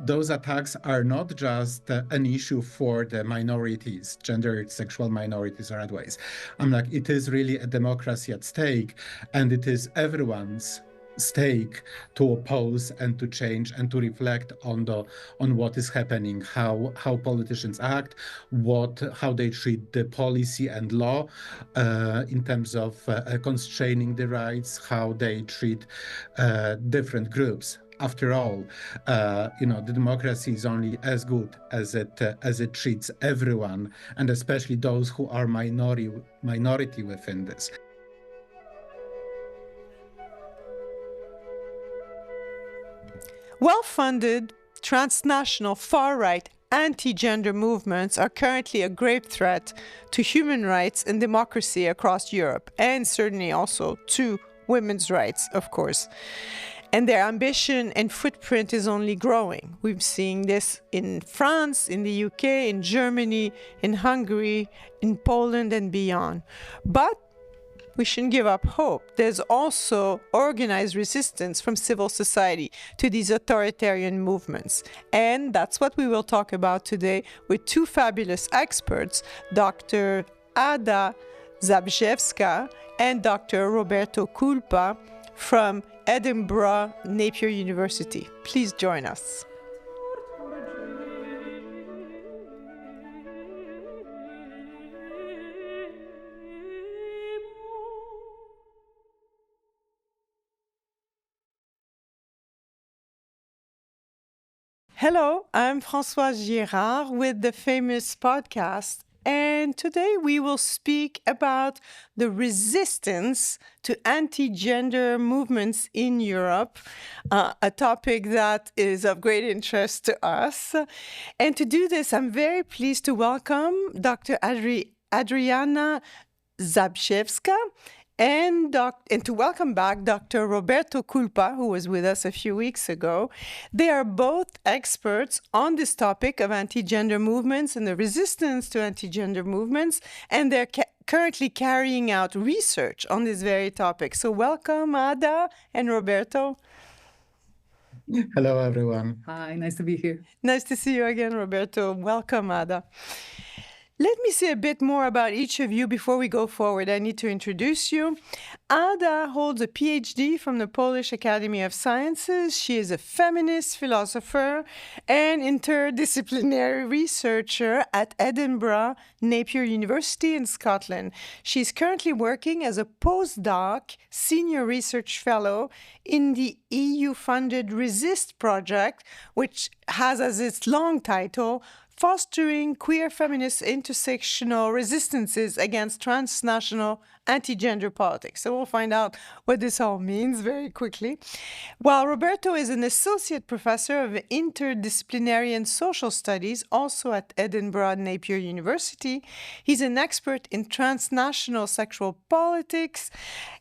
those attacks are not just an issue for the minorities, gender, sexual minorities, or otherwise. It is really a democracy at stake, and it is everyone's stake to oppose and to change and to reflect on what is happening, how politicians act, how they treat the policy and law in terms of constraining the rights, how they treat different groups. After all, the democracy is only as good as it treats everyone, and especially those who are minority within this. Well-funded, transnational, far-right, anti-gender movements are currently a grave threat to human rights and democracy across Europe, and certainly also to women's rights, of course. And their ambition and footprint is only growing. We've seen this in France, in the UK, in Germany, in Hungary, in Poland, and beyond. But we shouldn't give up hope. There's also organized resistance from civil society to these authoritarian movements. And that's what we will talk about today with two fabulous experts, Dr. Ada Zabrzewska and Dr. Roberto Kulpa from Edinburgh, Napier University. Please join us. Hello, I'm Françoise Girard with the Famous Podcast, and today we will speak about the resistance to anti-gender movements in Europe, a topic that is of great interest to us. And to do this, I'm very pleased to welcome Dr. Adrianna Zabrzewska and to welcome back Dr. Roberto Kulpa, who was with us a few weeks ago. They are both experts on this topic of anti-gender movements and the resistance to anti-gender movements, and they're currently carrying out research on this very topic. So welcome, Ada and Roberto. Hello, everyone. Hi, nice to be here. Nice to see you again, Roberto. Welcome, Ada. Let me say a bit more about each of you before we go forward. I need to introduce you. Ada holds a PhD from the Polish Academy of Sciences. She is a feminist, philosopher, and interdisciplinary researcher at Edinburgh, Napier University in Scotland. She's currently working as a postdoc senior research fellow in the EU-funded Resist project, which has as its long title, Fostering Queer Feminist Intersectional Resistances Against Transnational Anti-Gender Politics. So we'll find out what this all means very quickly. While Roberto is an associate professor of interdisciplinary and social studies, also at Edinburgh Napier University, he's an expert in transnational sexual politics,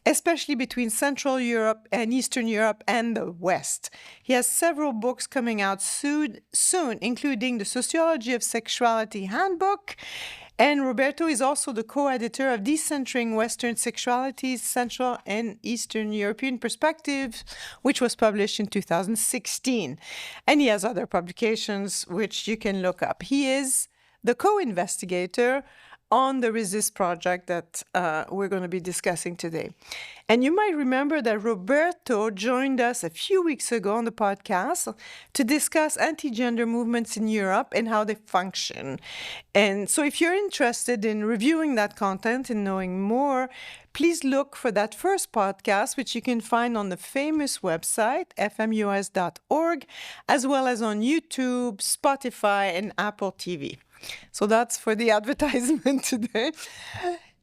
especially between Central Europe and Eastern Europe and the West. He has several books coming out soon, including The Sociology of Sexuality Handbook. And Roberto is also the co-editor of Decentering Western Sexualities, Central and Eastern European Perspectives, which was published in 2016. And he has other publications which you can look up. He is the co-investigator on the Resist project that we're going to be discussing today. And you might remember that Roberto joined us a few weeks ago on the podcast to discuss anti-gender movements in Europe and how they function. And so if you're interested in reviewing that content and knowing more, please look for that first podcast, which you can find on the famous website, fmus.org, as well as on YouTube, Spotify, and Apple TV. So that's for the advertisement today.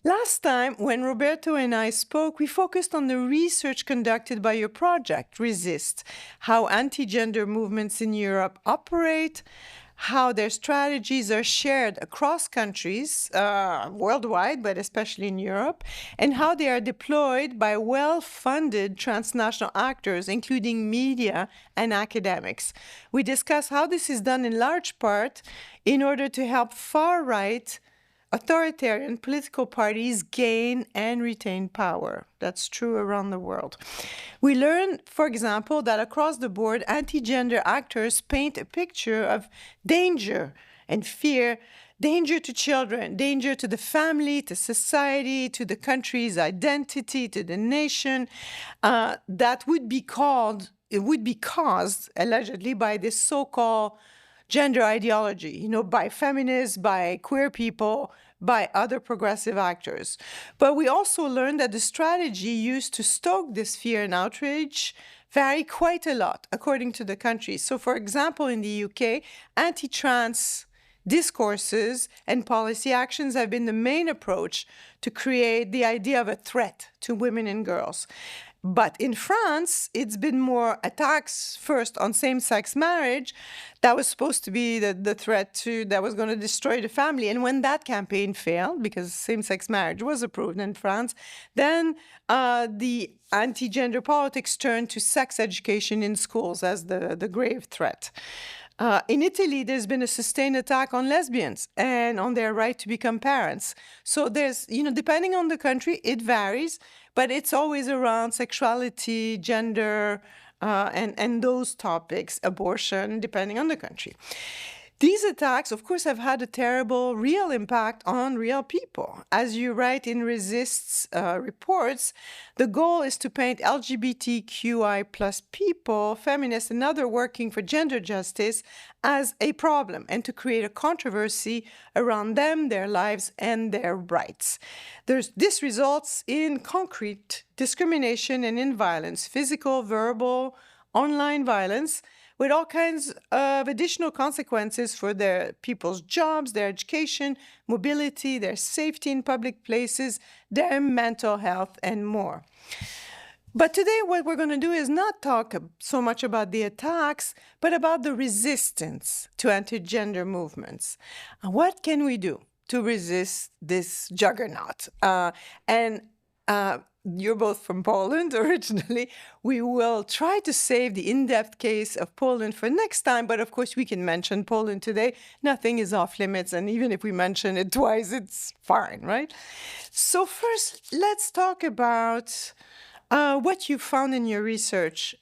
Last time, when Roberto and I spoke, we focused on the research conducted by your project, Resist, how anti-gender movements in Europe operate, how their strategies are shared across countries, worldwide, but especially in Europe, and how they are deployed by well-funded transnational actors, including media and academics. We discuss how this is done in large part in order to help far-right authoritarian political parties gain and retain power. That's true around the world. We learn, for example, that across the board, anti-gender actors paint a picture of danger and fear, danger to children, danger to the family, to society, to the country's identity, to the nation, that would be caused allegedly by this so-called gender ideology, by feminists, by queer people, by other progressive actors. But we also learned that the strategy used to stoke this fear and outrage vary quite a lot according to the country. So, for example, in the UK, anti-trans discourses and policy actions have been the main approach to create the idea of a threat to women and girls. But in France, it's been more attacks first on same-sex marriage. That was supposed to be the threat that was going to destroy the family. And when that campaign failed, because same-sex marriage was approved in France, then the anti-gender politics turned to sex education in schools as the grave threat. In Italy, there's been a sustained attack on lesbians and on their right to become parents. So there's, depending on the country, it varies, but it's always around sexuality, gender, and those topics, abortion, depending on the country. These attacks, of course, have had a terrible real impact on real people. As you write in Resist's reports, the goal is to paint LGBTQI plus people, feminists, and others working for gender justice as a problem and to create a controversy around them, their lives, and their rights. This results in concrete discrimination and in violence, physical, verbal, online violence, with all kinds of additional consequences for their people's jobs, their education, mobility, their safety in public places, their mental health, and more. But today, what we're going to do is not talk so much about the attacks, but about the resistance to anti-gender movements. What can we do to resist this juggernaut? You're both from Poland originally. We will try to save the in-depth case of Poland for next time, but of course we can mention Poland today. Nothing is off limits, and even if we mention it twice, it's fine, right? So first, let's talk about what you found in your research.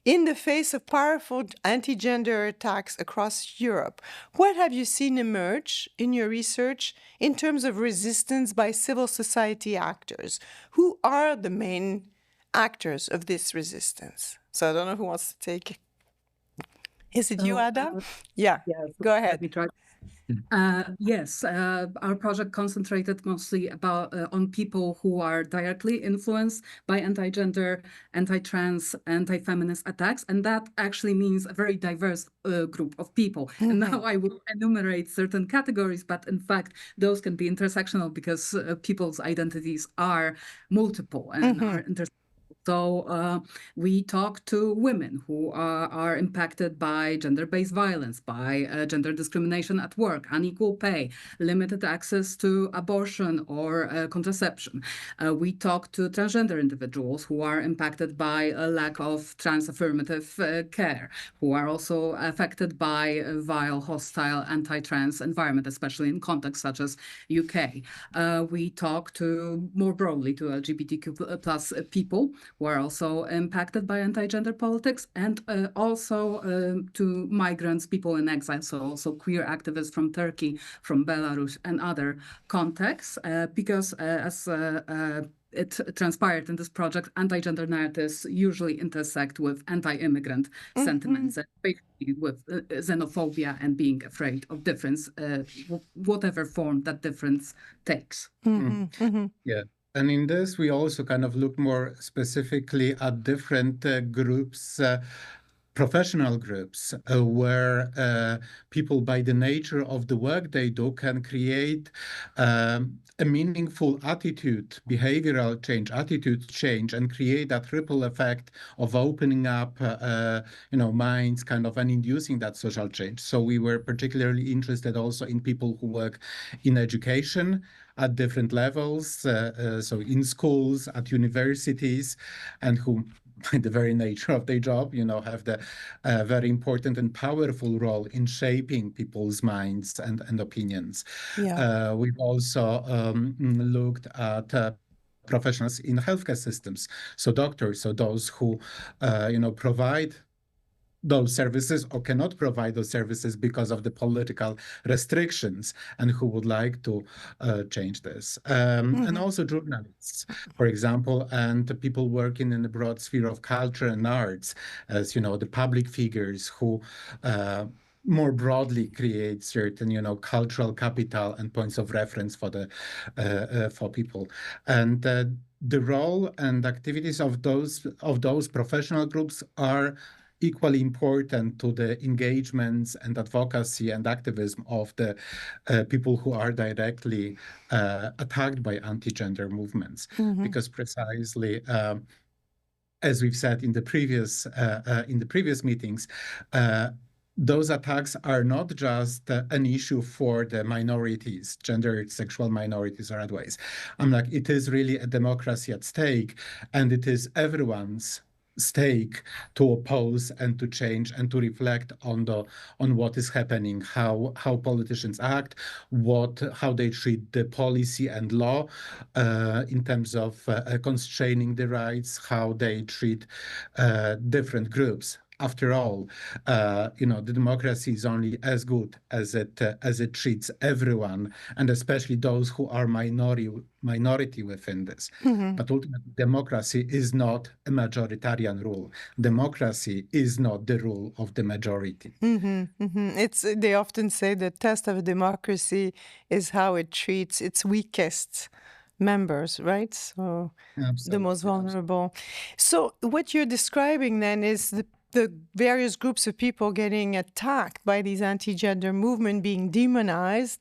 In the face of powerful anti-gender attacks across Europe, what have you seen emerge in your research in terms of resistance by civil society actors? Who are the main actors of this resistance? So I don't know who wants to take it. Is it you, Ada? Yeah, go ahead. Let me try. Yes, our project concentrated mostly on people who are directly influenced by anti-gender, anti-trans, anti-feminist attacks, and that actually means a very diverse group of people. Mm-hmm. And now I will enumerate certain categories, but in fact, those can be intersectional because people's identities are multiple and are intersectional. So we talk to women who are impacted by gender-based violence, by gender discrimination at work, unequal pay, limited access to abortion or contraception. We talk to transgender individuals who are impacted by a lack of trans-affirmative care, who are also affected by a vile, hostile, anti-trans environment, especially in contexts such as UK. We talk more broadly to LGBTQ plus people who are also impacted by anti-gender politics, and also to migrants, people in exile, so also queer activists from Turkey, from Belarus, and other contexts, because as it transpired in this project, anti-gender narratives usually intersect with anti-immigrant sentiments, and basically with xenophobia and being afraid of difference, whatever form that difference takes. Yeah. And in this, we also kind of look more specifically at different groups, professional groups, where people, by the nature of the work they do, can create a meaningful behavioral change, attitude change, and create that ripple effect of opening up, minds, kind of, and inducing that social change. So we were particularly interested also in people who work in education at different levels, so in schools, at universities, and who by the very nature of their job, have the very important and powerful role in shaping people's minds and opinions. Yeah. We've also looked at professionals in healthcare systems, so doctors, so those who, provide those services or cannot provide those services because of the political restrictions, and who would like to change this. And also journalists, for example, and the people working in the broad sphere of culture and arts, as the public figures who more broadly create certain, cultural capital and points of reference for for people. And the role and activities of those professional groups are equally important to the engagements and advocacy and activism of the people who are directly attacked by anti-gender movements, because precisely as we've said in the previous meetings, those attacks are not just an issue for the minorities, gender, sexual minorities, or otherwise. It is really a democracy at stake, and it is everyone's stake to oppose and to change and to reflect on what is happening, how politicians act, how they treat the policy and law in terms of constraining the rights, how they treat different groups. After all, the democracy is only as good as it treats everyone, and especially those who are minority within this. But ultimately, democracy is not a majoritarian rule. Democracy is not the rule of the majority. They often say the test of a democracy is how it treats its weakest members, right? So Absolutely, the most vulnerable. So what you're describing then is the various groups of people getting attacked by these anti-gender movement being demonized,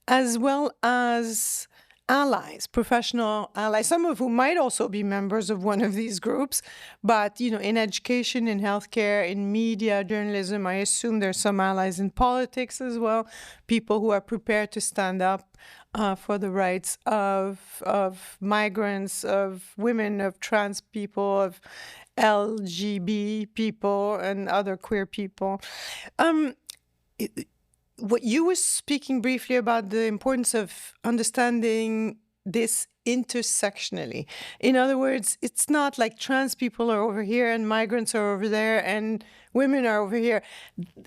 as well as allies, professional allies, some of whom might also be members of one of these groups. But, in education, in healthcare, in media, journalism, I assume there's some allies in politics as well, people who are prepared to stand up for the rights of migrants, of women, of trans people, of LGB people, and other queer people. What you were speaking briefly about the importance of understanding this intersectionally. In other words, it's not like trans people are over here and migrants are over there and women are over here.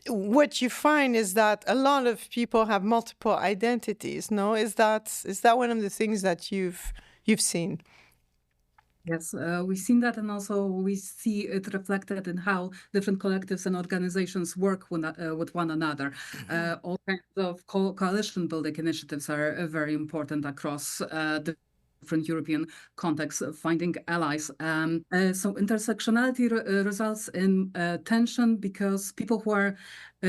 What you find is that a lot of people have multiple identities. No, is that one of the things that you've seen? Yes, we've seen that, and also we see it reflected in how different collectives and organizations work with one another. All kinds of coalition building initiatives are very important across the different European contexts, finding allies. So intersectionality results in tension because people who are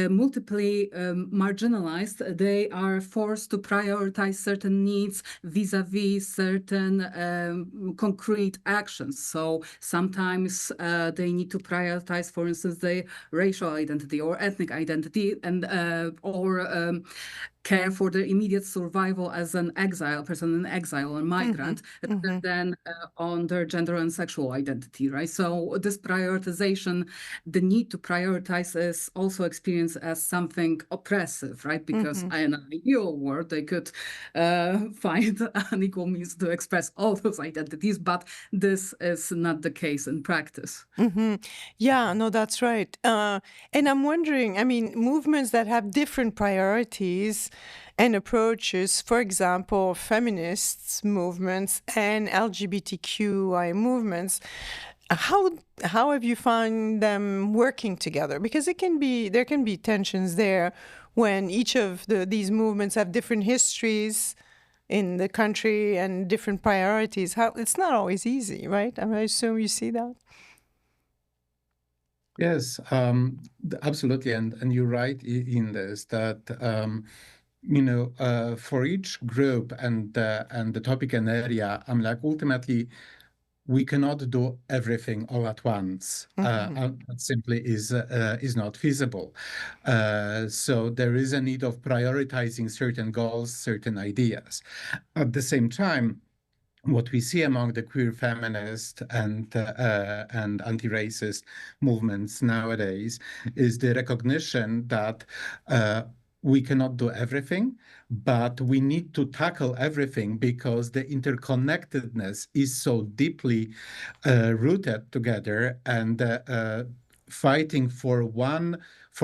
multiply marginalized, they are forced to prioritize certain needs vis-a-vis certain concrete actions. So sometimes they need to prioritize, for instance, their racial identity or ethnic identity, and or care for their immediate survival as an person in exile or migrant, rather than on their gender and sexual identity, right? So this prioritization, the need to prioritize, is also experienced as something oppressive, right? Because in an ideal world, they could find an equal means to express all those identities, but this is not the case in practice. Yeah, no, that's right. And I'm wondering, movements that have different priorities and approaches, for example, feminists movements and LGBTQI movements, how have you found them working together? Because there can be tensions there when each of these movements have different histories in the country and different priorities. It's not always easy, right? I assume you see that. Yes, absolutely, and you're right in this, that for each group and the topic and area, ultimately we cannot do everything all at once. That simply is not feasible. So there is a need of prioritizing certain goals, certain ideas. At the same time, what we see among the queer feminist and anti-racist movements nowadays is the recognition that we cannot do everything, but we need to tackle everything because the interconnectedness is so deeply rooted together, and fighting for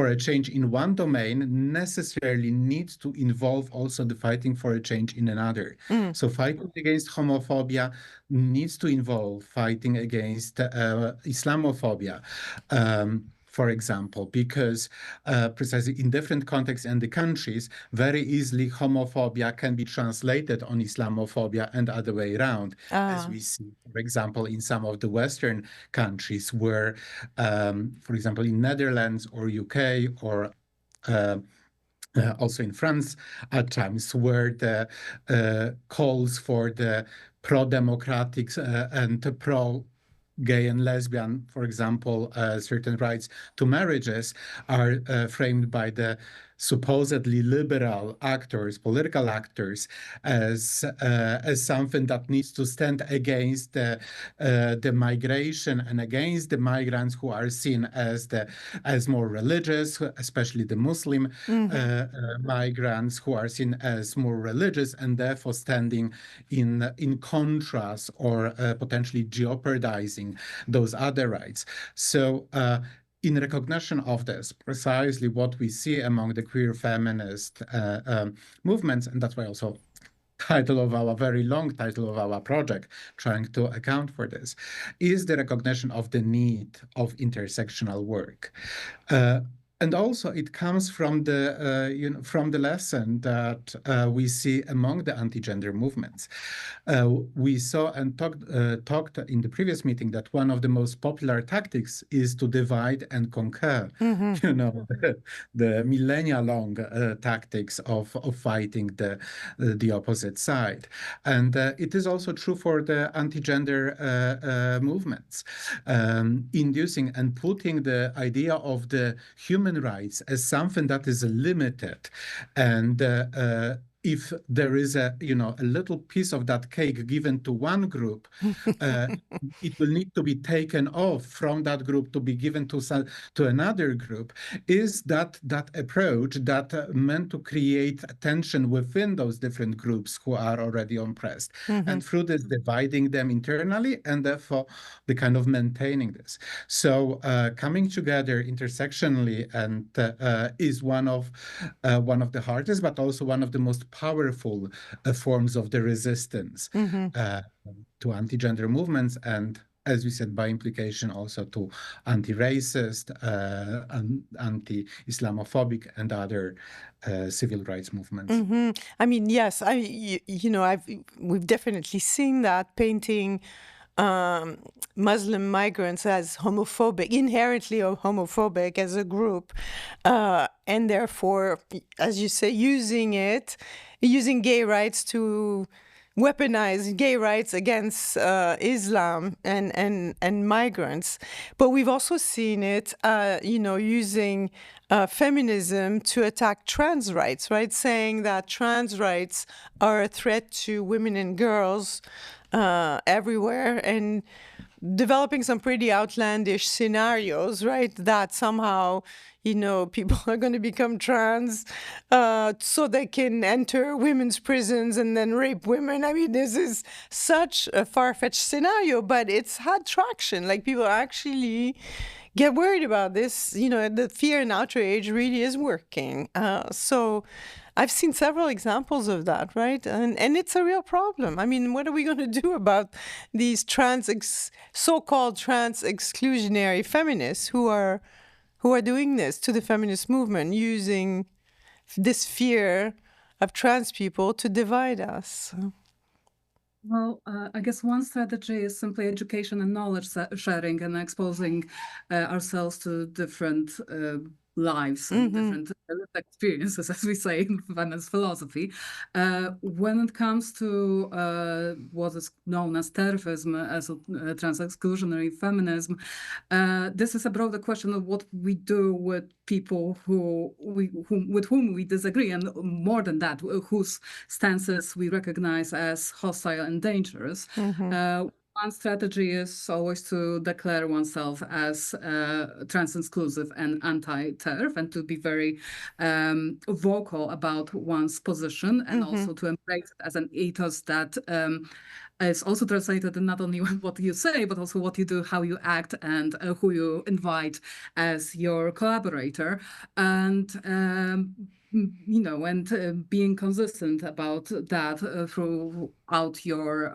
a change in one domain necessarily needs to involve also the fighting for a change in another. So fighting against homophobia needs to involve fighting against Islamophobia. For example, because precisely in different contexts and the countries, very easily homophobia can be translated on Islamophobia and other way around, as we see, for example, in some of the Western countries where, for example, in Netherlands or UK or also in France at times, where the calls for the pro-democratic and pro-gay and lesbian, for example, certain rights to marriages are framed by the supposedly liberal actors, political actors, as something that needs to stand against the migration and against the migrants who are seen as more religious, especially the Muslim migrants who are seen as more religious and therefore standing in contrast or potentially jeopardizing those other rights. So in recognition of this, precisely what we see among the queer feminist movements, and that's why also very long title of our project, trying to account for this, is the recognition of the need of intersectional work. And also, it comes from the from the lesson that we see among the anti-gender movements. We saw and talked in the previous meeting that one of the most popular tactics is to divide and conquer. You know, the millennia-long tactics of fighting the opposite side, and it is also true for the anti-gender movements, inducing and putting the idea of the human rights as something that is limited, and if there is a little piece of that cake given to one group, it will need to be taken off from that group to be given to another group. Is that approach that meant to create tension within those different groups who are already oppressed, and through this dividing them internally, and therefore the kind of maintaining this. So coming together intersectionally and is one of the hardest, but also one of the most powerful forms of the resistance to anti-gender movements, and as we said, by implication also to anti-racist, anti-Islamophobic and other civil rights movements. I mean, yes, we've definitely seen that, painting Muslim migrants as homophobic, inherently homophobic as a group, and therefore, as you say, using gay rights to weaponize gay rights against Islam and migrants. But we've also seen it, using feminism to attack trans rights, right? Saying that trans rights are a threat to women and girls everywhere, and developing some pretty outlandish scenarios, right? That somehow, people are going to become trans so they can enter women's prisons and then rape women. I mean, this is such a far-fetched scenario, but it's had traction. Like, people actually get worried about this. The fear and outrage really is working. So I've seen several examples of that, right? And it's a real problem. I mean, what are we going to do about these so-called trans exclusionary feminists who are doing this to the feminist movement, using this fear of trans people to divide us? Well, I guess one strategy is simply education and knowledge sharing and exposing ourselves to different lives and different experiences, as we say in feminist philosophy. When it comes to what is known as terfism, as a trans-exclusionary feminism, this is a broader question of what we do with people with whom we disagree, and more than that, whose stances we recognize as hostile and dangerous. One strategy is always to declare oneself as trans-inclusive and anti-TERF, and to be very vocal about one's position, and also to embrace it as an ethos that is also translated in not only what you say, but also what you do, how you act, and who you invite as your collaborator. And being consistent about that throughout your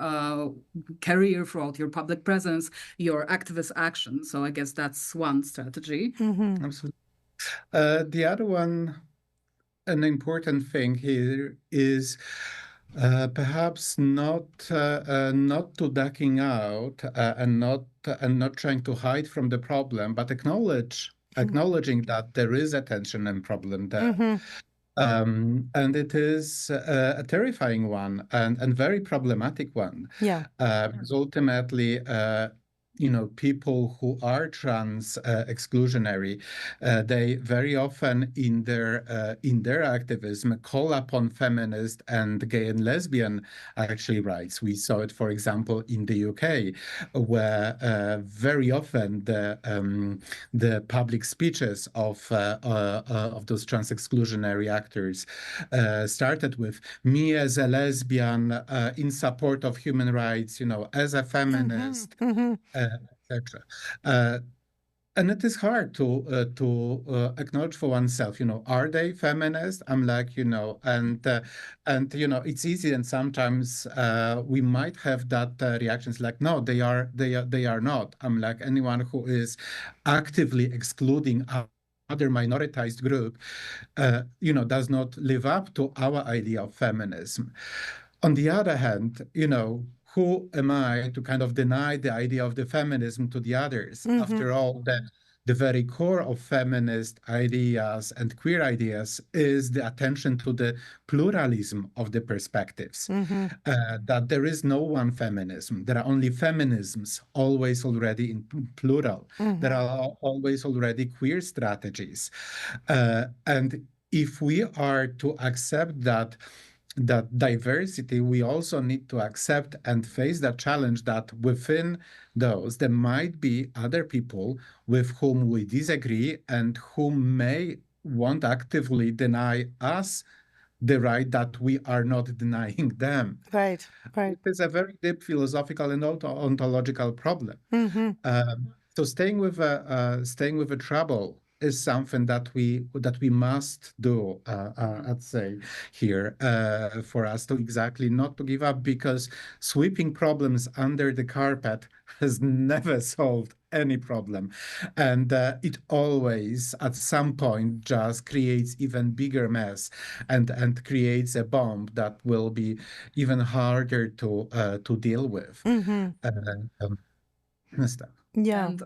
career, throughout your public presence, your activist action. So I guess that's one strategy. Absolutely. The other one, an important thing here is perhaps not to ducking out and not trying to hide from the problem, but acknowledging that there is a tension and problem there. And it is a terrifying one and very problematic one. Because ultimately, people who are trans exclusionary, they very often in their activism call upon feminist and gay and lesbian actually rights. We saw it, for example, in the UK, where very often the public speeches of those trans exclusionary actors started with "me as a lesbian in support of human rights," as a feminist. Etc. And it is hard to acknowledge for oneself. Are they feminist? I'm like, and it's easy, and sometimes we might have that reactions like, no, they are not. I'm like, anyone who is actively excluding other minoritized group, does not live up to our idea of feminism. On the other hand, who am I to kind of deny the idea of the feminism to the others? After all, the very core of feminist ideas and queer ideas is the attention to the pluralism of the perspectives, that there is no one feminism. There are only feminisms, always already in plural. There are always already queer strategies. And if we are to accept that diversity, we also need to accept and face the challenge that within those, there might be other people with whom we disagree and who may want actively deny us the right that we are not denying them. Right. It is a very deep philosophical and ontological problem. So staying with a trouble is something that we must do, I'd say here, for us to exactly not to give up, because sweeping problems under the carpet has never solved any problem, and it always at some point just creates even bigger mess and creates a bomb that will be even harder to deal with. Stuff. And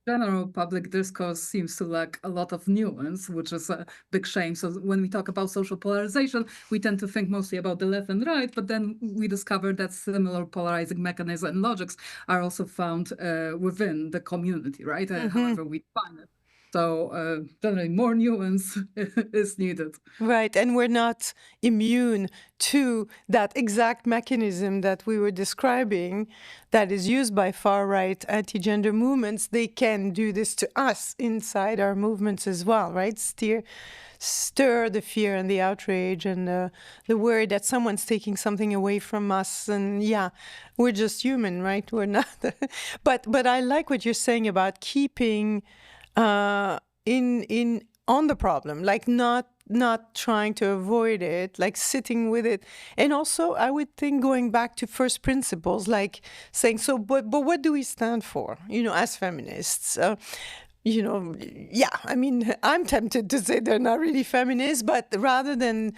general public discourse seems to lack a lot of nuance, which is a big shame. So when we talk about social polarization, we tend to think mostly about the left and right, but then we discover that similar polarizing mechanisms and logics are also found within the community, right? However we find it. So generally more nuance is needed. Right, and we're not immune to that exact mechanism that we were describing that is used by far-right anti-gender movements. They can do this to us inside our movements as well, right? Stir the fear and the outrage and the worry that someone's taking something away from us. And yeah, we're just human, right? We're not. But I like what you're saying about keeping on the problem, like not trying to avoid it, like sitting with it. And also, I would think going back to first principles, like saying, so, but what do we stand for, as feminists? I mean, I'm tempted to say they're not really feminists, but rather than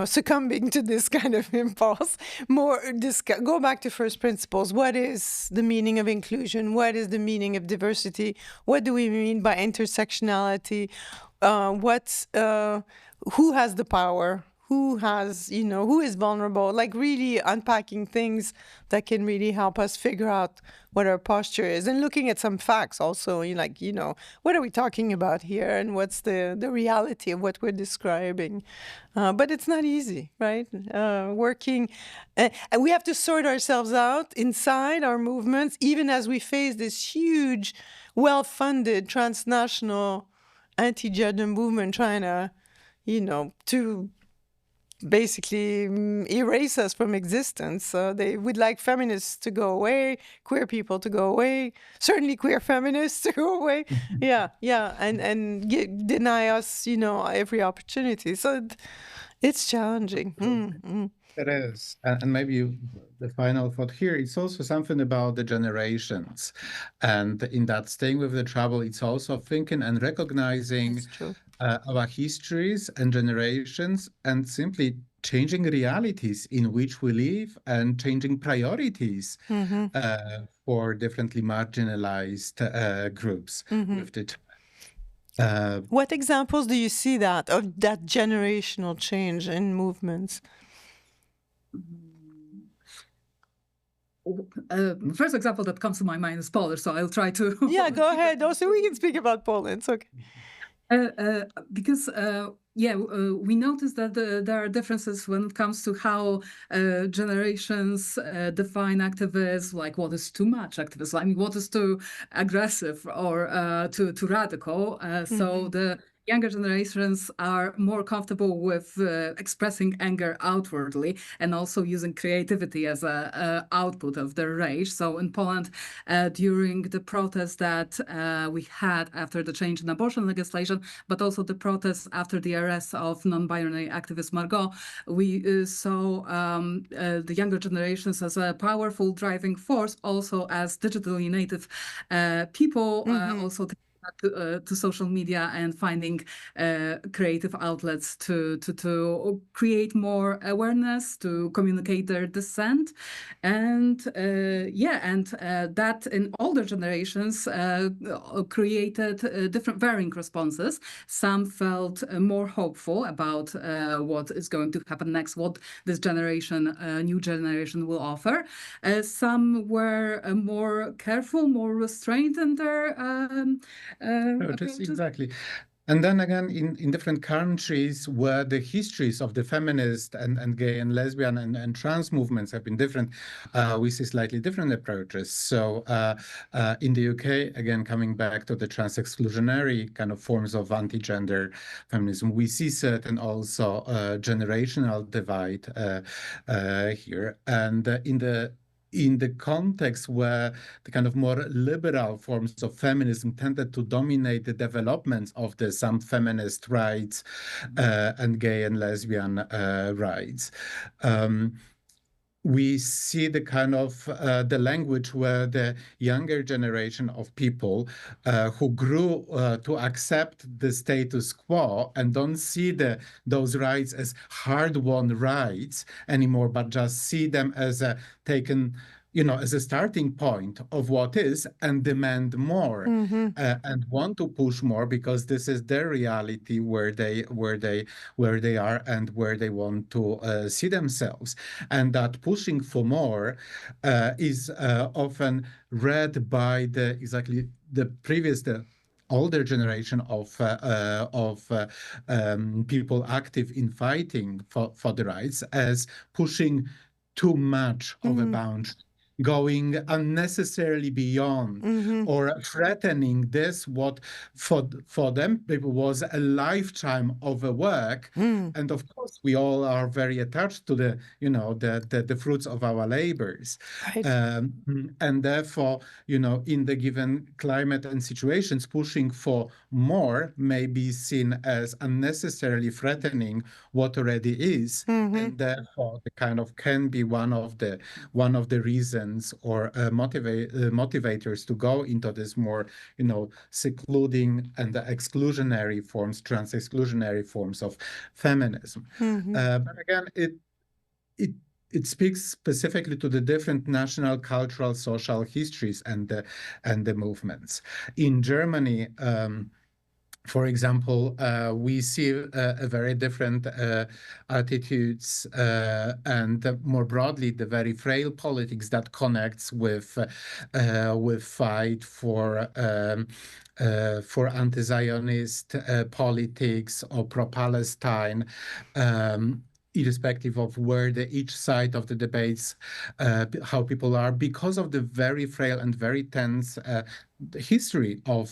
succumbing to this kind of impulse. Go back to first principles. What is the meaning of inclusion? What is the meaning of diversity? What do we mean by intersectionality? Who has the power? Who is vulnerable? Like really unpacking things that can really help us figure out what our posture is, and looking at some facts also, what are we talking about here, and what's the reality of what we're describing. But it's not easy, right? Working, and we have to sort ourselves out inside our movements, even as we face this huge, well-funded, transnational anti-gender movement trying to, to basically erase us from existence. They would like feminists to go away, queer people to go away, certainly queer feminists to go away. Yeah, and deny us, every opportunity. So it's challenging. It is. And maybe the final thought here, it's also something about the generations. And in that staying with the trouble, it's also thinking and recognizing our histories and generations, and simply changing realities in which we live and changing priorities for differently marginalized groups with the time. What examples do you see of that generational change in movements? First example that comes to my mind is Polish, so I'll try to... Yeah, go ahead. Also, we can speak about Poland. It's okay. Because we noticed that there are differences when it comes to how generations define activism, like what is too much activism, I mean, what is too aggressive or too radical. So the younger generations are more comfortable with expressing anger outwardly and also using creativity as a output of their rage. So in Poland, during the protests that we had after the change in abortion legislation, but also the protests after the arrest of non-binary activist Margot, we saw the younger generations as a powerful driving force, also as digitally native people, also to social media and finding creative outlets to create more awareness, to communicate their dissent, and that in older generations created different varying responses. Some felt more hopeful about what is going to happen next, what this generation, new generation, will offer. Some were more careful, more restrained in their exactly. And then again, in different countries where the histories of the feminist and gay and lesbian and trans movements have been different, we see slightly different approaches. So in the UK, again, coming back to the trans exclusionary kind of forms of anti-gender feminism, we see certain also generational divide here. And in the context where the kind of more liberal forms of feminism tended to dominate the development of some feminist rights and gay and lesbian rights. We see the kind of the language where the younger generation of people who grew to accept the status quo and don't see those rights as hard-won rights anymore, but just see them as taken, as a starting point of what is, and demand more and want to push more because this is their reality where they are and where they want to see themselves. And that pushing for more is often read by the older generation of people active in fighting for the rights as pushing too much of a boundary, going unnecessarily beyond or threatening this, what for them people was a lifetime of a work. And of course we all are very attached to the fruits of our labors. Right. And therefore, in the given climate and situations, pushing for more may be seen as unnecessarily threatening what already is. And therefore the kind of can be one of the reasons reasons or motivators to go into this more, secluding and the exclusionary forms, trans-exclusionary forms of feminism. But again, it speaks specifically to the different national, cultural, social histories and the movements. In Germany, for example, we see a very different attitudes and more broadly the very frail politics that connects with fight for anti-Zionist politics or pro-Palestine. Irrespective of where each side of the debates, how people are, because of the very frail and very tense history of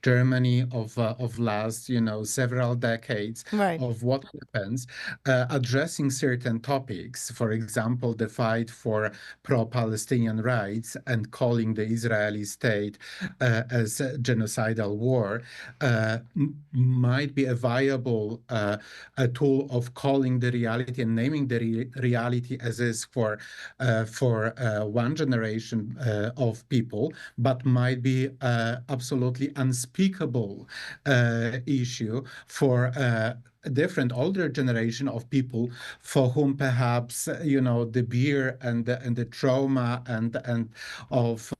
Germany of last several decades, Right. of what happens, addressing certain topics, for example the fight for pro-Palestinian rights and calling the Israeli state as a genocidal war, might be a viable a tool of calling the reality and naming the reality as is for one generation of people, but might be absolutely unspeakable issue for a different older generation of people for whom perhaps the beer and the trauma and of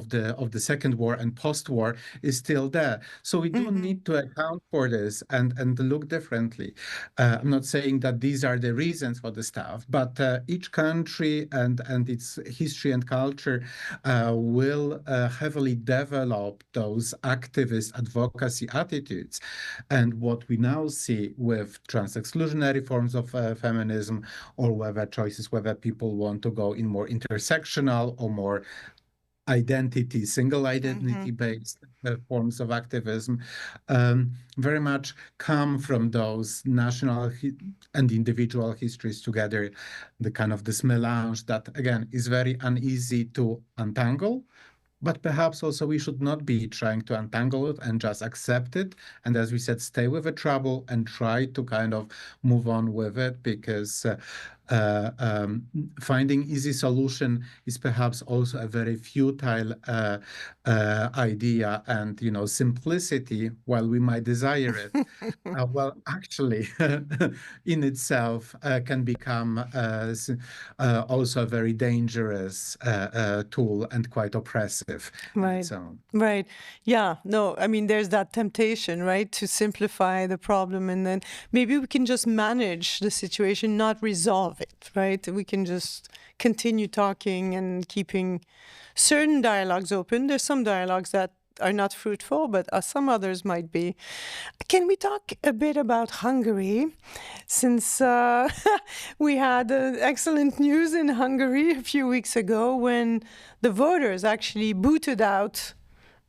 the Second War and post-war is still there. So we do need to account for this and look differently. I'm not saying that these are the reasons for the stuff, but each country and its history and culture will heavily develop those activist advocacy attitudes. And what we now see with trans-exclusionary forms of feminism, or whether people want to go in more intersectional or more single identity-based forms of activism, very much come from those national and individual histories together, the kind of this melange that, again, is very uneasy to untangle. But perhaps also we should not be trying to untangle it and just accept it. And as we said, stay with the trouble and try to kind of move on with it, because finding easy solution is perhaps also a very futile idea. And, simplicity, while we might desire it, well, actually, in itself can become also a very dangerous tool and quite oppressive in its own. Right. Yeah. No, I mean, there's that temptation, right, to simplify the problem, and then maybe we can just manage the situation, not resolve it, right? We can just continue talking and keeping certain dialogues open. There's some dialogues that are not fruitful, but some others might be. Can we talk a bit about Hungary? Since we had excellent news in Hungary a few weeks ago when the voters actually booted out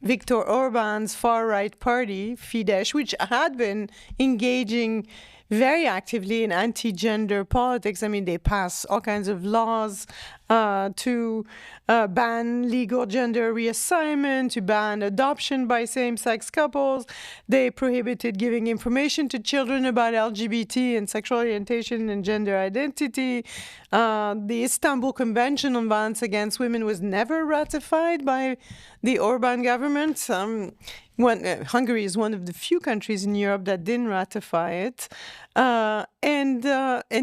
Viktor Orban's far-right party, Fidesz, which had been engaging very actively in anti-gender politics. I mean, they passed all kinds of laws to ban legal gender reassignment, to ban adoption by same-sex couples. They prohibited giving information to children about LGBT and sexual orientation and gender identity. The Istanbul Convention on Violence Against Women was never ratified by the Orban government. Hungary is one of the few countries in Europe that didn't ratify it. And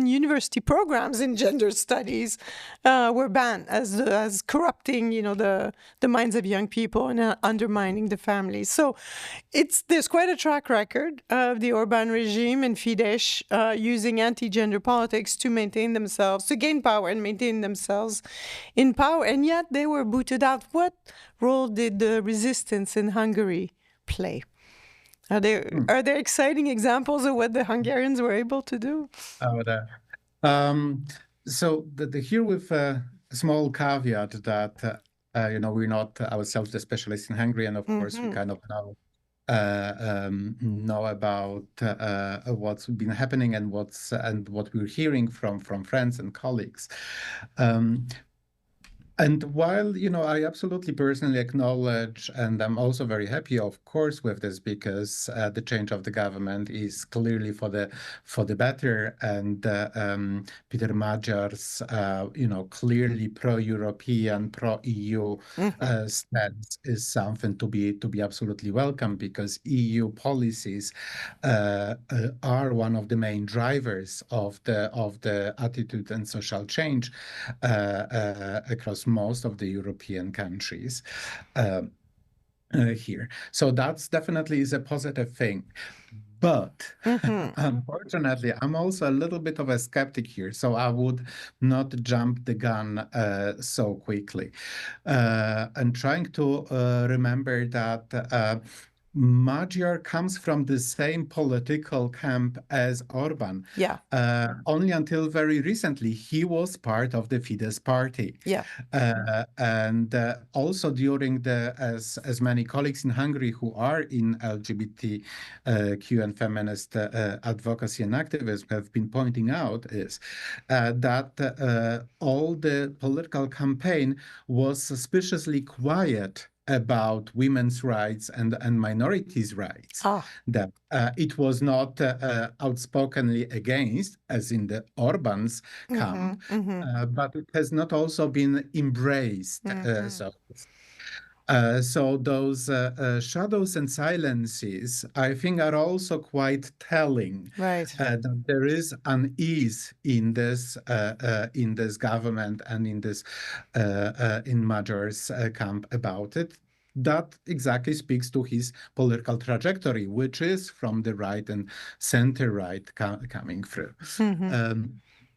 university programs in gender studies were banned as corrupting, the minds of young people and undermining the families. So there's quite a track record of the Orban regime and Fidesz using anti-gender politics to maintain themselves, to gain power and maintain themselves in power. And yet they were booted out. What role did the resistance in Hungary play? Are there exciting examples of what the Hungarians were able to do? So here with a small caveat that we're not ourselves the specialists in Hungary, and of course we kind of know about what's been happening and what we're hearing from friends and colleagues. And while, I absolutely personally acknowledge, and I'm also very happy, of course, with this, because the change of the government is clearly for the better, and Peter Magyar's, clearly pro-European, pro-EU stance is something to be absolutely welcome, because EU policies are one of the main drivers of the attitude and social change across most of the European countries here. So that's definitely is a positive thing. But unfortunately, I'm also a little bit of a skeptic here, so I would not jump the gun so quickly. And trying to remember that Magyar comes from the same political camp as Orban. Yeah. Only until very recently, he was part of the Fidesz party. Yeah. And also during as many colleagues in Hungary who are in LGBTQ and feminist advocacy and activism have been pointing out is that all the political campaign was suspiciously quiet about women's rights and minorities' rights. That it was not outspokenly against, as in the Orban's camp, but it has not also been embraced. So those shadows and silences, I think, are also quite telling. Right. That there is unease in this government and in Magyar's camp about it. That exactly speaks to his political trajectory, which is from the right and center right coming through.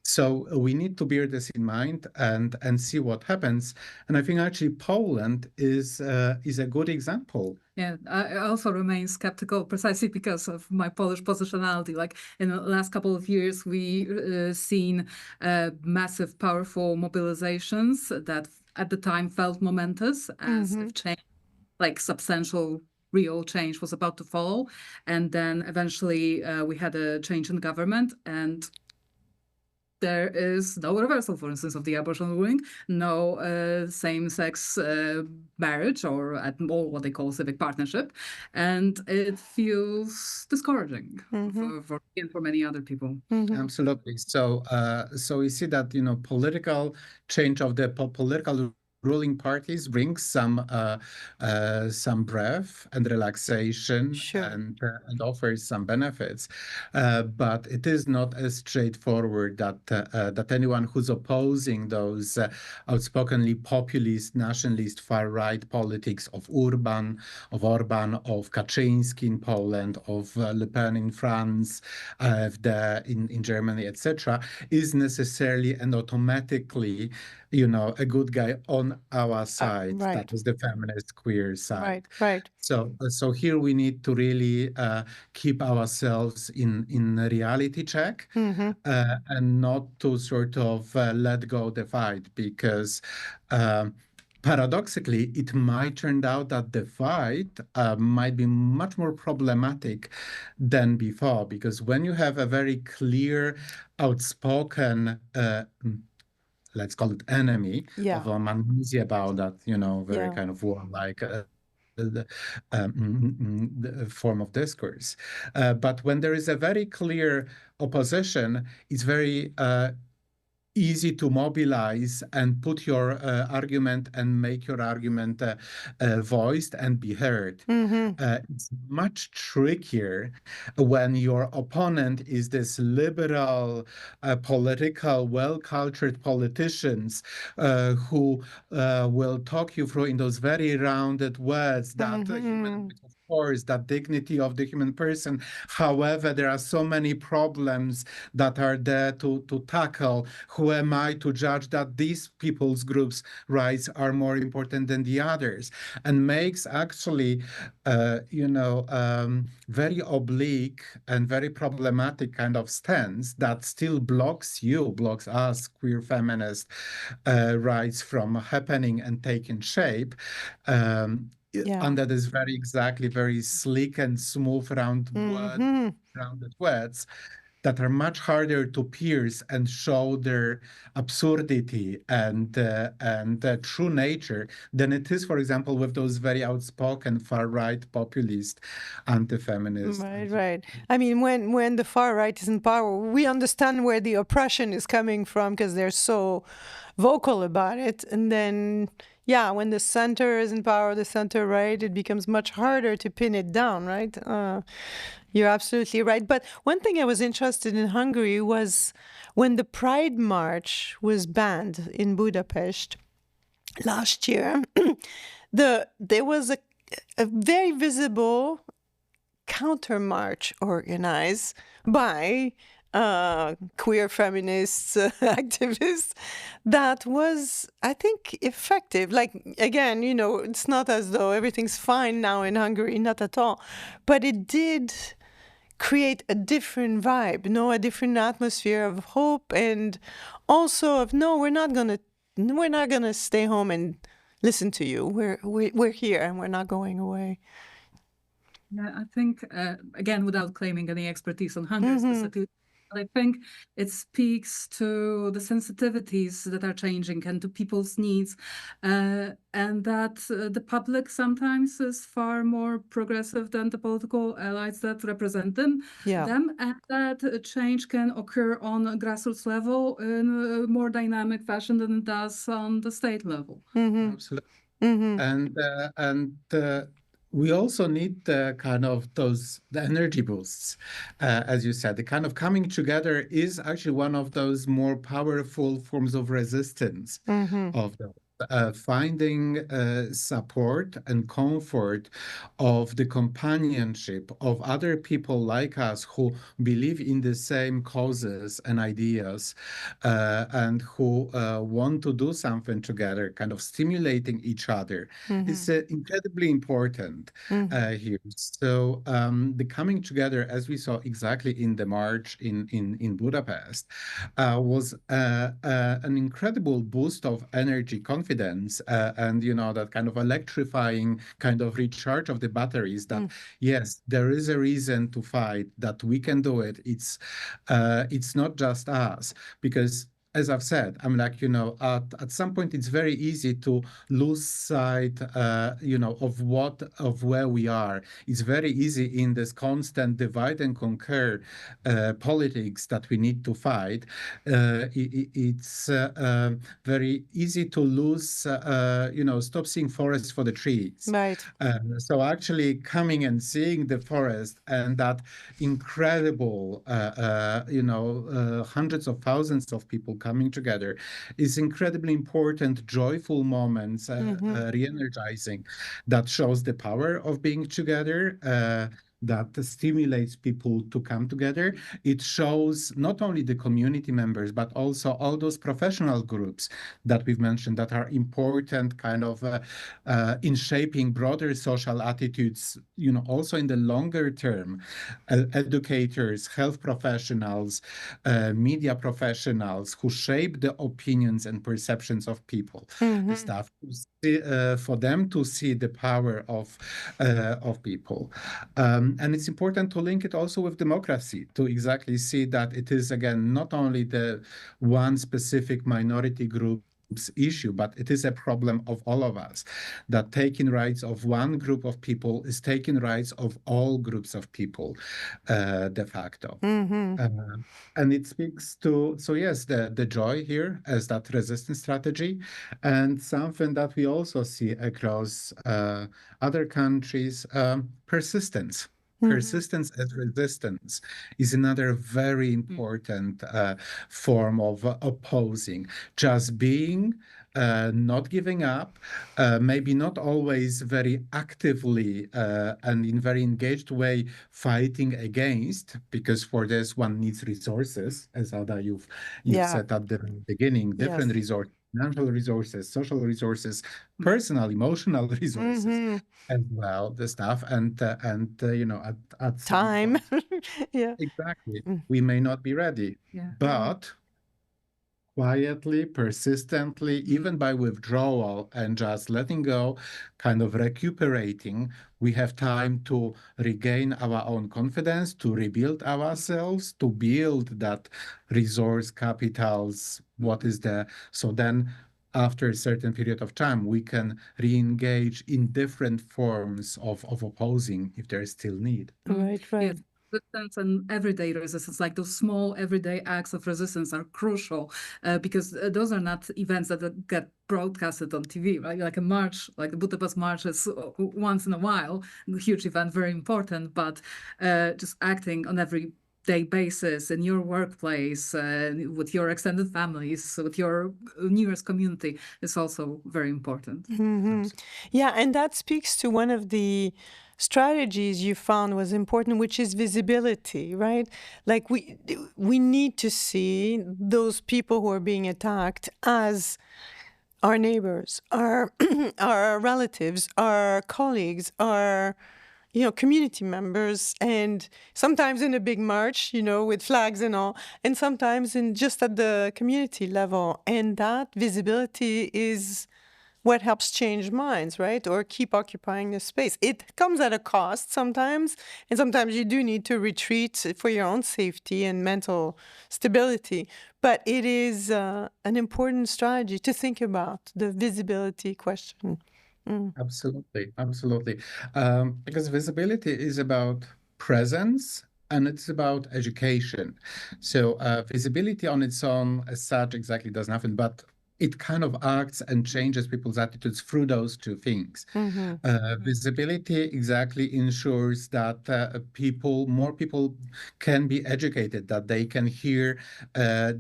So we need to bear this in mind and see what happens. And I think actually Poland is a good example. Yeah, I also remain skeptical precisely because of my Polish positionality. Like in the last couple of years, we seen massive, powerful mobilizations that at the time felt momentous, as if change, like substantial real change was about to follow. And then eventually we had a change in government, and there is no reversal, for instance, of the abortion ruling, no same-sex marriage or what they call civic partnership. And it feels discouraging for me and for many other people. Absolutely. So we see that, political change of the political ruling parties brings some breath and relaxation, Sure. and offers some benefits, but it is not as straightforward that anyone who's opposing those outspokenly populist, nationalist, far-right politics of Orban, of Kaczynski in Poland, of Le Pen in France, AfD in Germany, etc., is necessarily and automatically a good guy on our side. Right. That is the feminist queer side. Right. So here we need to really keep ourselves in a reality check, and not to sort of let go the fight, because paradoxically, it might turn out that the fight might be much more problematic than before, because when you have a very clear, outspoken let's call it enemy of Manisi about that, very kind of warlike form of discourse. But when there is a very clear opposition, it's very easy to mobilize and put your argument and make your argument voiced and be heard. It's much trickier when your opponent is this liberal, political, well-cultured politicians who will talk you through in those very rounded words that human, of course, that dignity of the human person. However, there are so many problems that are there to tackle. Who am I to judge that these people's groups' rights are more important than the others? And makes actually, very oblique and very problematic kind of stance that still blocks us, queer feminist rights from happening and taking shape. Under this very slick and smooth rounded words that are much harder to pierce and show their absurdity and true nature than it is, for example, with those very outspoken far-right populist anti-feminist. Right. I mean, when the far right is in power, we understand where the oppression is coming from because they're so vocal about it. And then, yeah, when the center is in power, the center right, it becomes much harder to pin it down, right? You're absolutely right. But one thing I was interested in Hungary was when the Pride March was banned in Budapest last year, there was a very visible counter march organized by queer feminists, activists, that was, I think, effective. Like, again, you know, it's not as though everything's fine now in Hungary, not at all. But it did create a different vibe, a different atmosphere of hope, and also of, no, we're not gonna stay home and listen to you. We're here and we're not going away. Yeah, I think, again, without claiming any expertise on Hungary specifically, but I think it speaks to the sensitivities that are changing and to people's needs, and that the public sometimes is far more progressive than the political allies that represent them, and that change can occur on a grassroots level in a more dynamic fashion than it does on the state level. Absolutely. And we also need the energy boosts, as you said. The kind of coming together is actually one of those more powerful forms of resistance of the finding support and comfort of the companionship of other people like us who believe in the same causes and ideas and who want to do something together, kind of stimulating each other is incredibly important here. So the coming together, as we saw exactly in the march in Budapest, was an incredible boost of energy, confidence, and that kind of electrifying kind of recharge of the batteries that yes, there is a reason to fight, that we can do it. It's not just us, because as I've said, I'm like, at some point it's very easy to lose sight, of where we are. It's very easy in this constant divide and conquer politics that we need to fight. It's very easy to lose, stop seeing forests for the trees. Right. So actually coming and seeing the forest and that incredible, hundreds of thousands of people coming together is incredibly important, joyful moments, re-energizing, that shows the power of being together, that stimulates people to come together. It shows not only the community members, but also all those professional groups that we've mentioned that are important kind of in shaping broader social attitudes, also in the longer term. Educators, health professionals, media professionals who shape the opinions and perceptions of people, stuff, for them to see the power of people. And it's important to link it also with democracy, to exactly see that it is, again, not only the one specific minority group's issue, but it is a problem of all of us, that taking rights of one group of people is taking rights of all groups of people, de facto. And it speaks to, so yes, the joy here as that resistance strategy, and something that we also see across other countries, persistence. Persistence as resistance is another very important form of opposing. Just being, not giving up, maybe not always very actively and in very engaged way fighting against, because for this one needs resources, as Ada, you've said at the beginning, different resources. Financial resources, social resources, personal, emotional resources as well, the stuff, and at time. Exactly. We may not be ready, but quietly, persistently, even by withdrawal and just letting go, kind of recuperating, we have time to regain our own confidence, to rebuild ourselves, to build that resource capitals. So then after a certain period of time, we can re-engage in different forms of opposing if there is still need. Right, right. Yes. Resistance and everyday resistance, like those small everyday acts of resistance, are crucial because those are not events that get broadcasted on TV, right? Like a march, like the Budapest March is once in a while, a huge event, very important, but just acting on every day basis in your workplace, with your extended families, with your nearest community is also very important. Yeah, and that speaks to one of the strategies you found was important, which is visibility, right? Like we need to see those people who are being attacked as our neighbors, our our relatives, our colleagues, our community members, and sometimes in a big march, with flags and all, and sometimes in just at the community level. And that visibility is what helps change minds, right? Or keep occupying the space. It comes at a cost sometimes, and sometimes you do need to retreat for your own safety and mental stability. But it is an important strategy to think about, the visibility question. Absolutely, absolutely. Because visibility is about presence and it's about education. So visibility on its own, as such, exactly does nothing, but it kind of acts and changes people's attitudes through those two things. Visibility exactly ensures that more people can be educated, that they can hear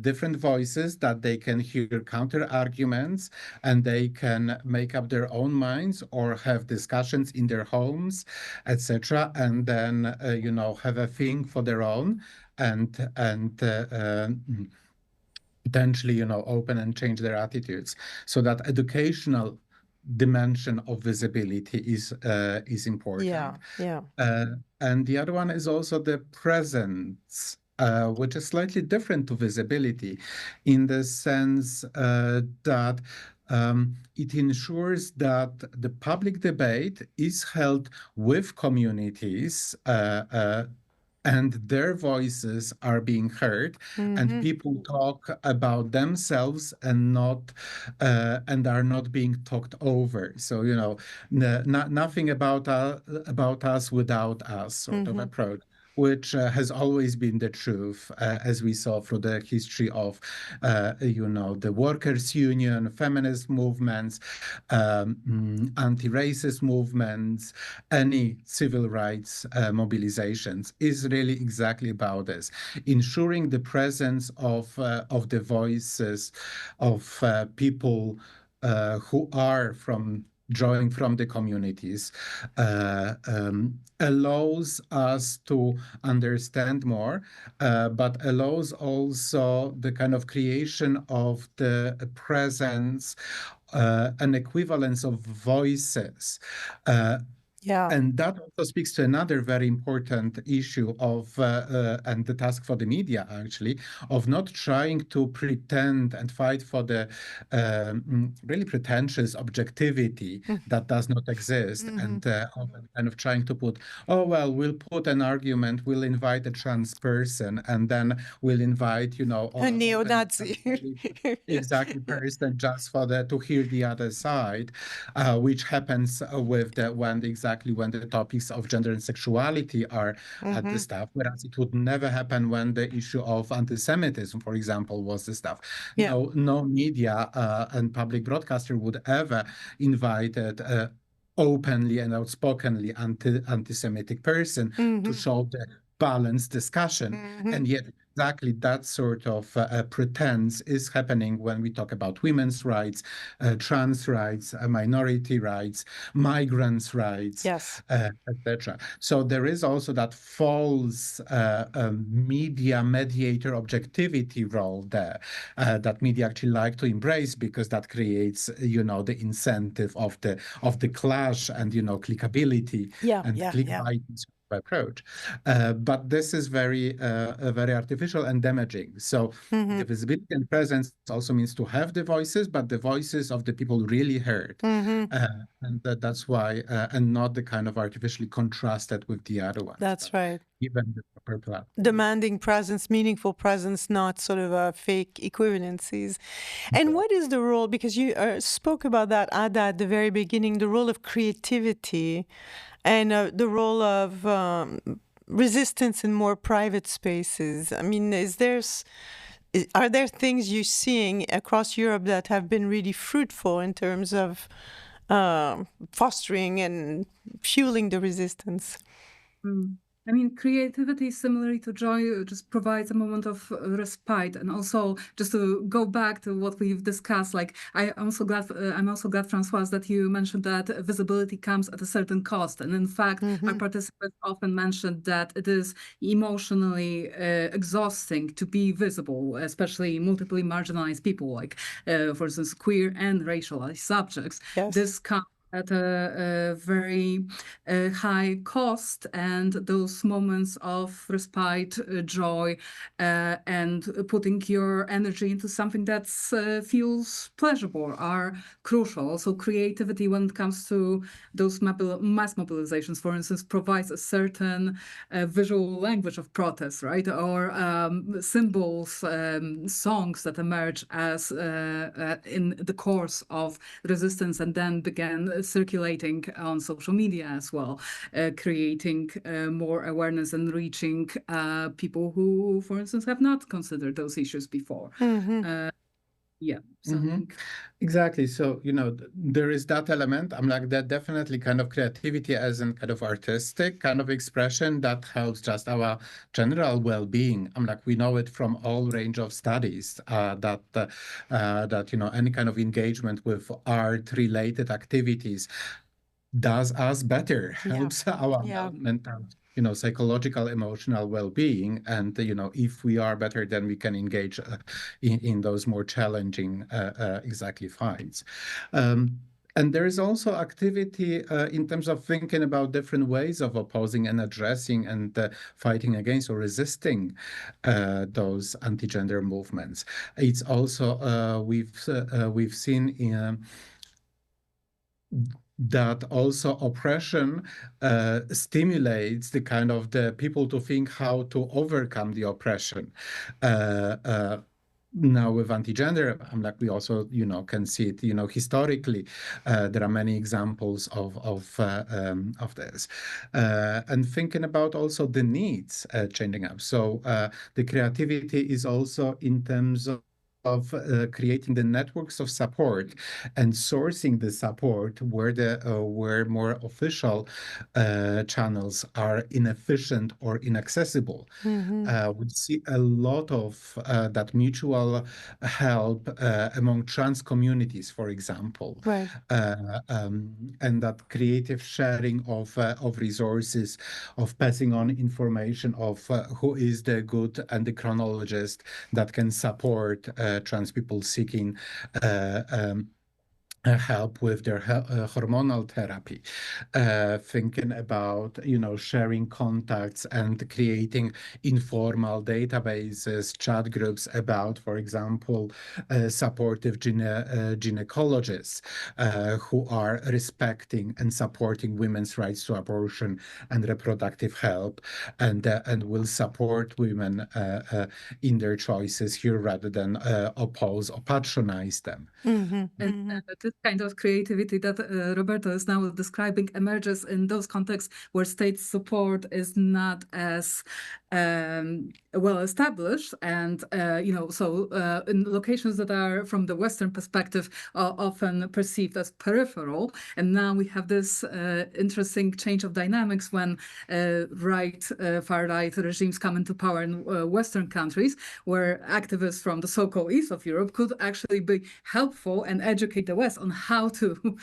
different voices, that they can hear counter arguments, and they can make up their own minds or have discussions in their homes, etc., and then have a thing for their own and potentially, open and change their attitudes. So that educational dimension of visibility is important. Yeah. And the other one is also the presence, which is slightly different to visibility in the sense that it ensures that the public debate is held with communities and their voices are being heard, and people talk about themselves and are not being talked over. So nothing about us without us sort of approach, which has always been the truth, as we saw through the history of the workers' union, feminist movements, anti-racist movements, any civil rights mobilizations is really exactly about this, ensuring the presence of the voices of people who are drawing from the communities, allows us to understand more, but allows also the kind of creation of the presence, an equivalence of voices. And that also speaks to another very important issue and the task for the media, actually, of not trying to pretend and fight for the really pretentious objectivity that does not exist, and kind of trying to put, we'll put an argument, we'll invite a trans person, and then we'll invite, a neo-Nazi. Exactly, person just to hear the other side, which happens when the topics of gender and sexuality are at the stuff, whereas it would never happen when the issue of anti-Semitism, for example, was the stuff. No media and public broadcaster would ever invite openly and outspokenly anti-Semitic person to show the balanced discussion. And yet exactly that sort of pretense is happening when we talk about women's rights, trans rights, minority rights, migrants' rights, etc. So there is also that false media mediator objectivity role there that media actually like to embrace, because that creates, the incentive of the clash and clickability and clickbait. approach. But this is very artificial and damaging. So the visibility and presence also means to have the voices, but the voices of the people really heard. And that's why, and not the kind of artificially contrasted with the other ones. That's right. Even the proper platform. Demanding presence, meaningful presence, not sort of fake equivalencies. And what is the role, because you spoke about that, Ada, at the very beginning, the role of creativity and the role of resistance in more private spaces. I mean, are there things you're seeing across Europe that have been really fruitful in terms of fostering and fueling the resistance? I mean, creativity, similarly to joy, just provides a moment of respite, and also just to go back to what we've discussed. Like, I'm also glad, Françoise, that you mentioned that visibility comes at a certain cost, and in fact, our participants often mentioned that it is emotionally exhausting to be visible, especially multiply marginalized people, like, for instance, queer and racialized subjects. Yes. This comes at a very high cost, and those moments of respite, joy, and putting your energy into something that feels pleasurable are crucial. Also, creativity, when it comes to those mass mobilizations, for instance, provides a certain visual language of protest, right? Or symbols, songs that emerge as in the course of resistance and then began circulating on social media as well, creating more awareness and reaching people who, for instance, have not considered those issues before. Exactly. So, there is that element. I'm like, that definitely kind of creativity as an kind of artistic kind of expression that helps just our general well-being. I'm like, we know it from all range of studies that any kind of engagement with art-related activities does us better, helps our mental, psychological, emotional well-being. And, if we are better, then we can engage in those more challenging fights. And there is also activity in terms of thinking about different ways of opposing and addressing and fighting against or resisting those anti-gender movements. It's also, we've seen in that also oppression stimulates the kind of the people to think how to overcome the oppression. Now with anti-gender, I'm like, we also, can see it, historically, there are many examples of this. And thinking about also the needs changing up. So the creativity is also in terms of creating the networks of support and sourcing the support where more official channels are inefficient or inaccessible. We see a lot of that mutual help among trans communities, for example, right. And that creative sharing of resources, of passing on information of who is the good and the chronologist that can support trans people seeking help with their hormonal therapy, thinking about, sharing contacts and creating informal databases, chat groups about, for example, supportive gynecologists who are respecting and supporting women's rights to abortion and reproductive health, and will support women in their choices here rather than oppose or patronize them. And this kind of creativity that Roberto is now describing emerges in those contexts where state support is not as well established, and so in locations that are, from the Western perspective, often perceived as peripheral. And now we have this interesting change of dynamics when far-right regimes come into power in Western countries, where activists from the so-called east of Europe could actually be helpful and educate the West on how to do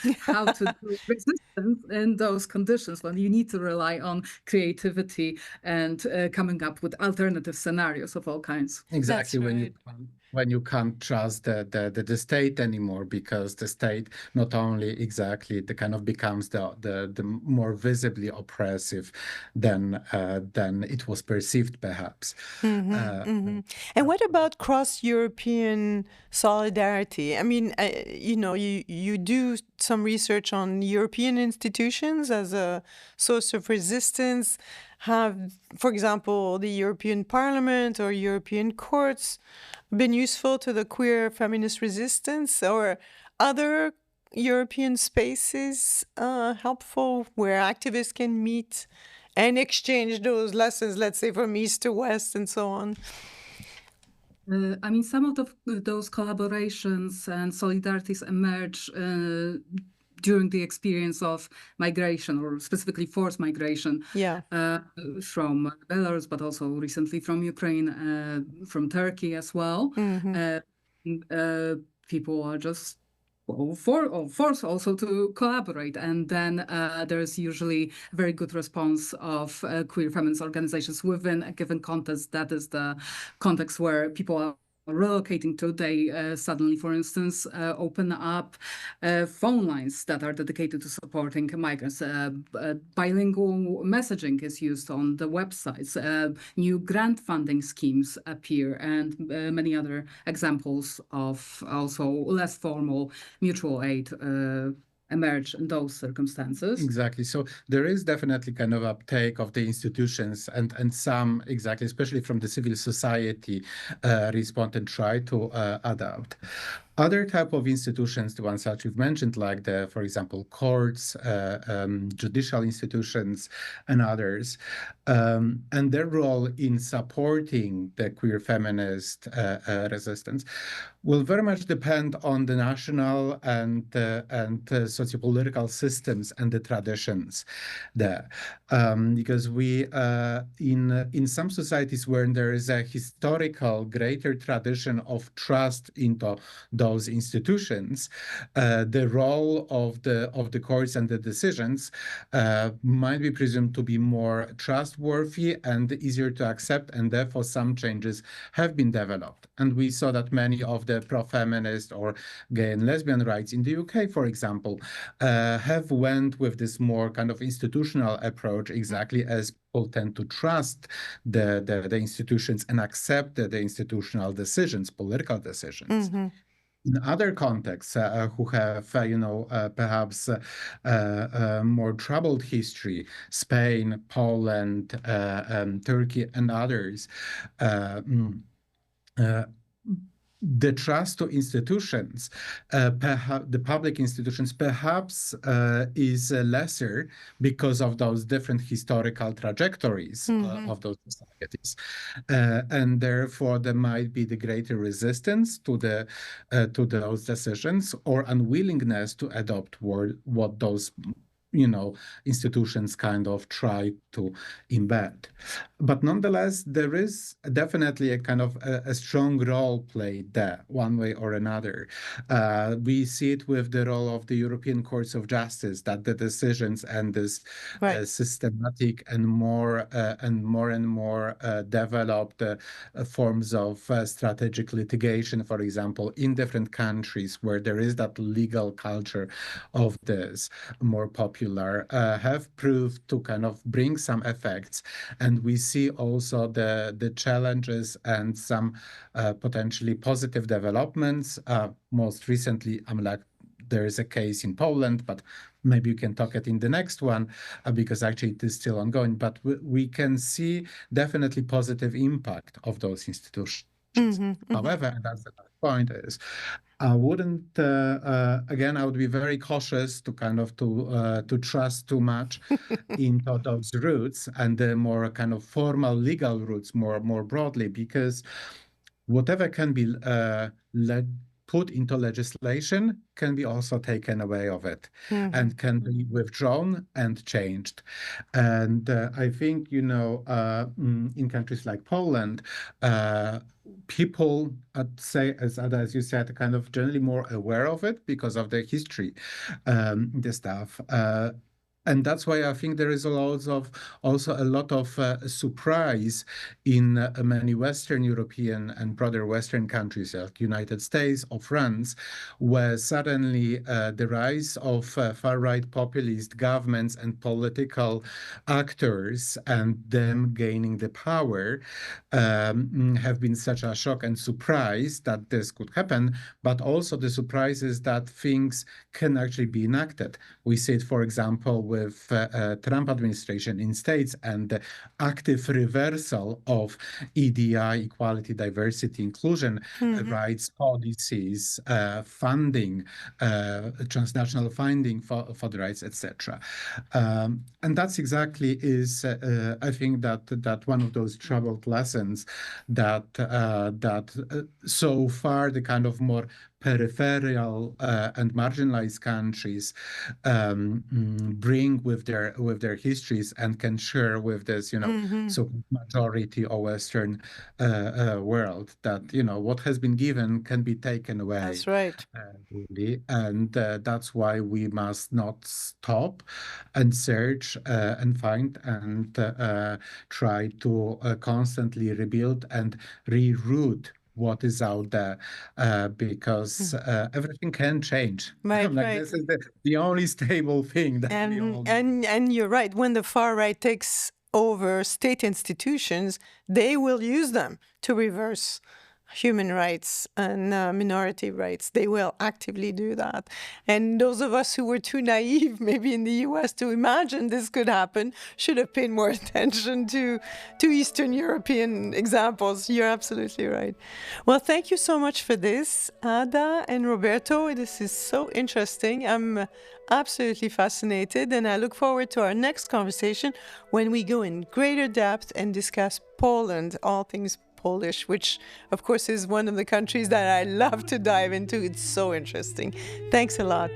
resistance in those conditions when you need to rely on creativity and coming up with alternative scenarios of all kinds. Exactly. That's right. when you can't trust the state anymore, because the state not only exactly the kind of becomes the more visibly oppressive than it was perceived, perhaps. And what about cross-European solidarity? I mean, you do some research on European institutions as a source of resistance. Have, for example, the European Parliament or European courts been useful to the queer feminist resistance, or other European spaces helpful where activists can meet and exchange those lessons, let's say, from east to west and so on? I mean, some of those collaborations and solidarities emerge during the experience of migration, or specifically forced migration, from Belarus, but also recently from Ukraine, from Turkey as well. People are just forced also to collaborate, and then there's usually a very good response of queer feminist organizations within a given context. That is the context where people are relocating to. They suddenly, for instance, open up phone lines that are dedicated to supporting migrants. Bilingual messaging is used on the websites. New grant funding schemes appear, and many other examples of also less formal mutual aid emerge in those circumstances. Exactly. So there is definitely kind of uptake of the institutions, and some, exactly, especially from the civil society, respond and try to adapt. Other type of institutions, the ones that you've mentioned, like for example, courts, judicial institutions, and others, and their role in supporting the queer feminist resistance will very much depend on the national and socio-political systems and the traditions there, because we in some societies where there is a historical greater tradition of trust into those institutions, the role of the courts and the decisions might be presumed to be more trustworthy and easier to accept, and therefore some changes have been developed. And we saw that many of the pro-feminist or gay and lesbian rights in the UK, for example, have went with this more kind of institutional approach, exactly as people tend to trust the institutions and accept the institutional decisions, political decisions. In other contexts, who have, perhaps more troubled history, Spain, Poland, Turkey, and others, the trust to institutions, the public institutions, perhaps is lesser because of those different historical trajectories of those societies, and therefore there might be the greater resistance to those decisions, or unwillingness to adopt what those institutions kind of try to embed. But nonetheless, there is definitely a kind of a strong role played there, one way or another. We see it with the role of the European Courts of Justice, that the decisions and this systematic and more developed forms of strategic litigation, for example, in different countries where there is that legal culture of this more popular, have proved to kind of bring some effects. And we see also the challenges and some potentially positive developments. Most recently, there is a case in Poland, but maybe you can talk it in the next one, because actually it is still ongoing. But we can see definitely positive impact of those institutions. However, and that's the point is, I wouldn't, again, I would be very cautious to kind of to trust too much into those roots and the more kind of formal legal roots more broadly, because whatever can be put into legislation can be also taken away of it and can be withdrawn and changed. And I think, in countries like Poland, people, I'd say, as you said, kind of generally more aware of it because of their history, the stuff. And that's why I think there is also a lot of surprise in many Western European and broader Western countries, like United States or France, where suddenly the rise of far-right populist governments and political actors and them gaining the power have been such a shock and surprise that this could happen, but also the surprise is that things can actually be enacted. We see it, for example, with Trump administration in states and the active reversal of EDI, equality, diversity, inclusion, rights policies, funding, transnational funding for the rights, etc. And that's exactly is, I think, that one of those troubled lessons that so far the kind of more peripheral and marginalized countries bring with their histories and can share with this, so majority or Western world, that what has been given can be taken away. That's right. Really, and that's why we must not stop and search and find and try to constantly rebuild and reroute what is out there, because everything can change. Right, This is the only stable thing that we all need. And you're right. When the far right takes over state institutions, they will use them to reverse human rights and minority rights. They will actively do that. And those of us who were too naive, maybe in the US, to imagine this could happen, should have paid more attention to Eastern European examples. You're absolutely right. Well, thank you so much for this, Ada and Roberto. This is so interesting. I'm absolutely fascinated, and I look forward to our next conversation when we go in greater depth and discuss Poland, all things Polish, which of course is one of the countries that I love to dive into. It's so interesting. Thanks a lot.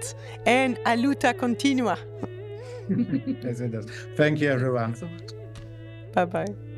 And a luta continua. Yes, it does. Thank you, everyone. So much. Bye-bye.